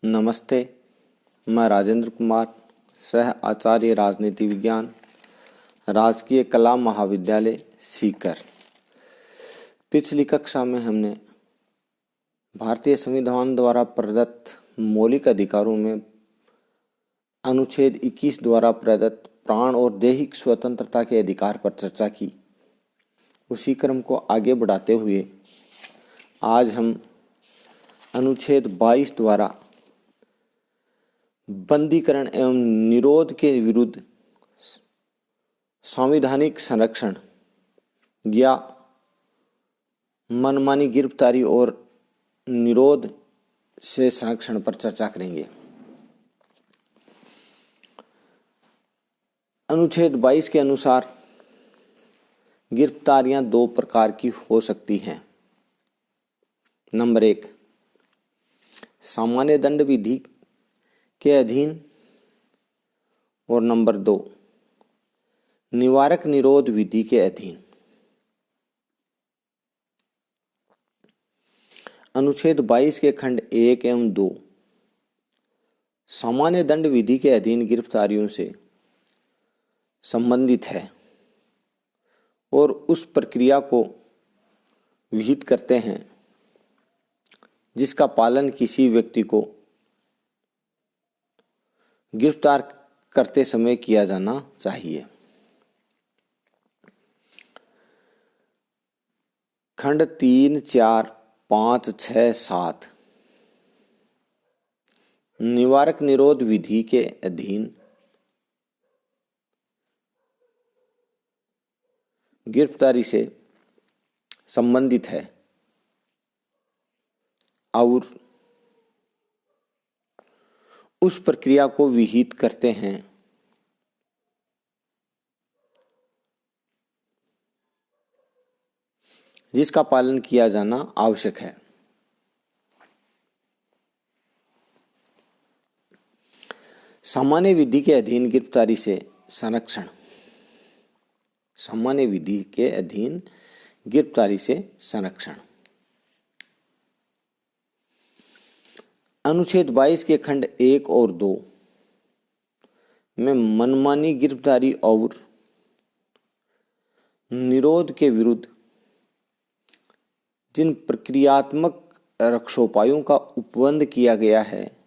नमस्ते। मैं राजेंद्र कुमार, सह आचार्य राजनीति विज्ञान, राजकीय कला महाविद्यालय सीकर। पिछली कक्षा में हमने भारतीय संविधान द्वारा प्रदत्त मौलिक अधिकारों में अनुच्छेद 21 द्वारा प्रदत्त प्राण और दैहिक स्वतंत्रता के अधिकार पर चर्चा की। उसी क्रम को आगे बढ़ाते हुए आज हम अनुच्छेद 22 द्वारा बंदीकरण एवं निरोध के विरुद्ध संवैधानिक संरक्षण या मनमानी गिरफ्तारी और निरोध से संरक्षण पर चर्चा करेंगे। अनुच्छेद 22 के अनुसार गिरफ्तारियां दो प्रकार की हो सकती हैं। नंबर 1, सामान्य दंड विधि के अधीन, और नंबर 2, निवारक निरोध विधि के अधीन। अनुच्छेद 22 के खंड 1 एवं 2 सामान्य दंड विधि के अधीन गिरफ्तारियों से संबंधित है और उस प्रक्रिया को विहित करते हैं जिसका पालन किसी व्यक्ति को गिरफ्तार करते समय किया जाना चाहिए। खंड 3, 4, 5, 6, 7 निवारक निरोध विधि के अधीन गिरफ्तारी से संबंधित है और उस प्रक्रिया को विहित करते हैं जिसका पालन किया जाना आवश्यक है। सामान्य विधि के अधीन गिरफ्तारी से संरक्षण। सामान्य विधि के अधीन गिरफ्तारी से संरक्षण। अनुच्छेद 22 के खंड 1 और 2 में मनमानी गिरफ्तारी और निरोध के विरुद्ध जिन प्रक्रियात्मक रक्षोपायों का उपबंध किया गया है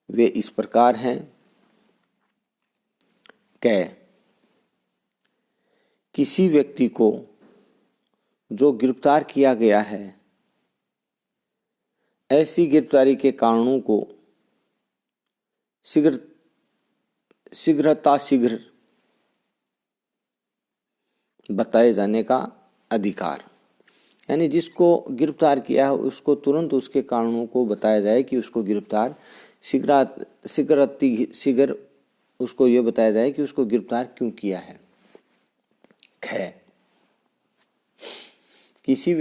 वे इस प्रकार हैं। किसी व्यक्ति को जो गिरफ्तार किया गया है ऐसी गिरफ्तारी के कारणों को शीघ्र बताए जाने का अधिकार, यानी जिसको गिरफ्तार किया है उसको तुरंत उसके कारणों को बताया जाए कि उसको गिरफ्तार शीघ्र उसको ये बताया जाए कि उसको गिरफ्तार क्यों किया है। किसी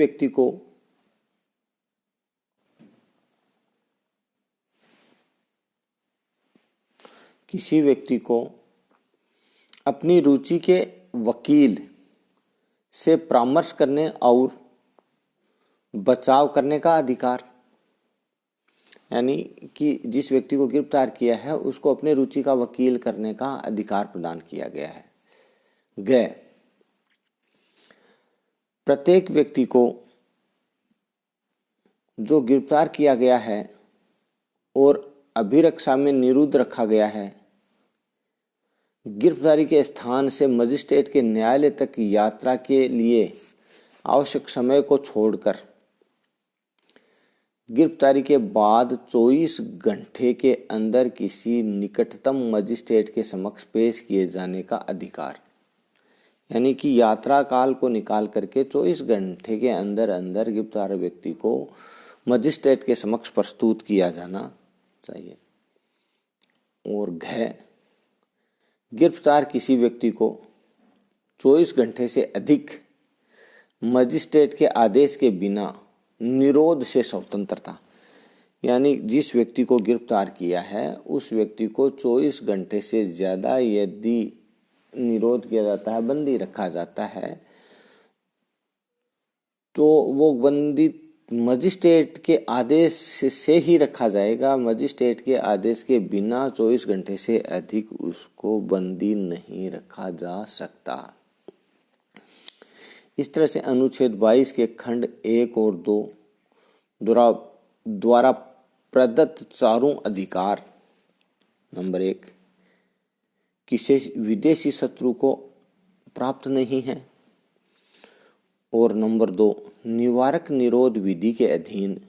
व्यक्ति को अपनी रुचि के वकील से परामर्श करने और बचाव करने का अधिकार, यानी कि जिस व्यक्ति को गिरफ्तार किया है उसको अपने रुचि का वकील करने का अधिकार प्रदान किया गया है। प्रत्येक व्यक्ति को जो गिरफ्तार किया गया है और अभिरक्षा में निरुद्ध रखा गया है, गिरफ्तारी के स्थान से मजिस्ट्रेट के न्यायालय तक यात्रा के लिए आवश्यक समय को छोड़कर गिरफ्तारी के बाद 24 घंटे के अंदर किसी निकटतम मजिस्ट्रेट के समक्ष पेश किए जाने का अधिकार, यानी कि यात्रा काल को निकाल करके 24 घंटे के अंदर अंदर गिरफ्तार व्यक्ति को मजिस्ट्रेट के समक्ष प्रस्तुत किया जाना चाहिए। और गिरफ्तार किसी व्यक्ति को 24 घंटे से अधिक मजिस्ट्रेट के आदेश के बिना निरोध से स्वतंत्रता, यानी जिस व्यक्ति को गिरफ्तार किया है उस व्यक्ति को 24 घंटे से ज्यादा यदि निरोध किया जाता है, बंदी रखा जाता है, तो वो मजिस्ट्रेट के आदेश से ही रखा जाएगा। मजिस्ट्रेट के आदेश के बिना 24 घंटे से अधिक उसको बंदी नहीं रखा जा सकता। इस तरह से अनुच्छेद 22 के खंड 1 और 2 द्वारा प्रदत्त चारों अधिकार, नंबर 1 किसी विदेशी शत्रु को प्राप्त नहीं है, और नंबर 2 निवारक निरोध विधि के अधीन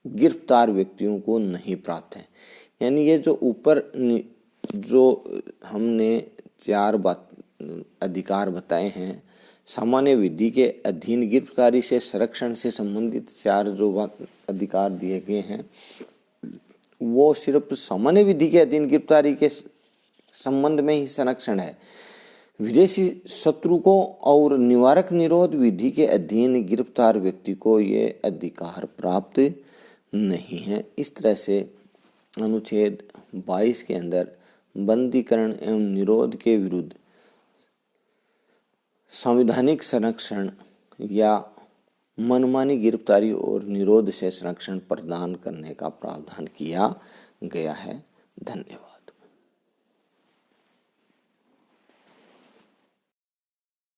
गिरफ्तार व्यक्तियों को नहीं प्राप्त है। यानी ये जो ऊपर जो हमने 4 अधिकार बताए हैं, सामान्य विधि के अधीन गिरफ्तारी से संरक्षण से संबंधित 4 जो अधिकार दिए गए हैं, वो सिर्फ सामान्य विधि के अधीन गिरफ्तारी के संबंध में ही संरक्षण है। विदेशी शत्रु को और निवारक निरोध विधि के अधीन गिरफ्तार व्यक्ति को ये अधिकार प्राप्त नहीं है। इस तरह से अनुच्छेद 22 के अंदर बंदीकरण एवं निरोध के विरुद्ध संवैधानिक संरक्षण या मनमानी गिरफ्तारी और निरोध से संरक्षण प्रदान करने का प्रावधान किया गया है। धन्यवाद।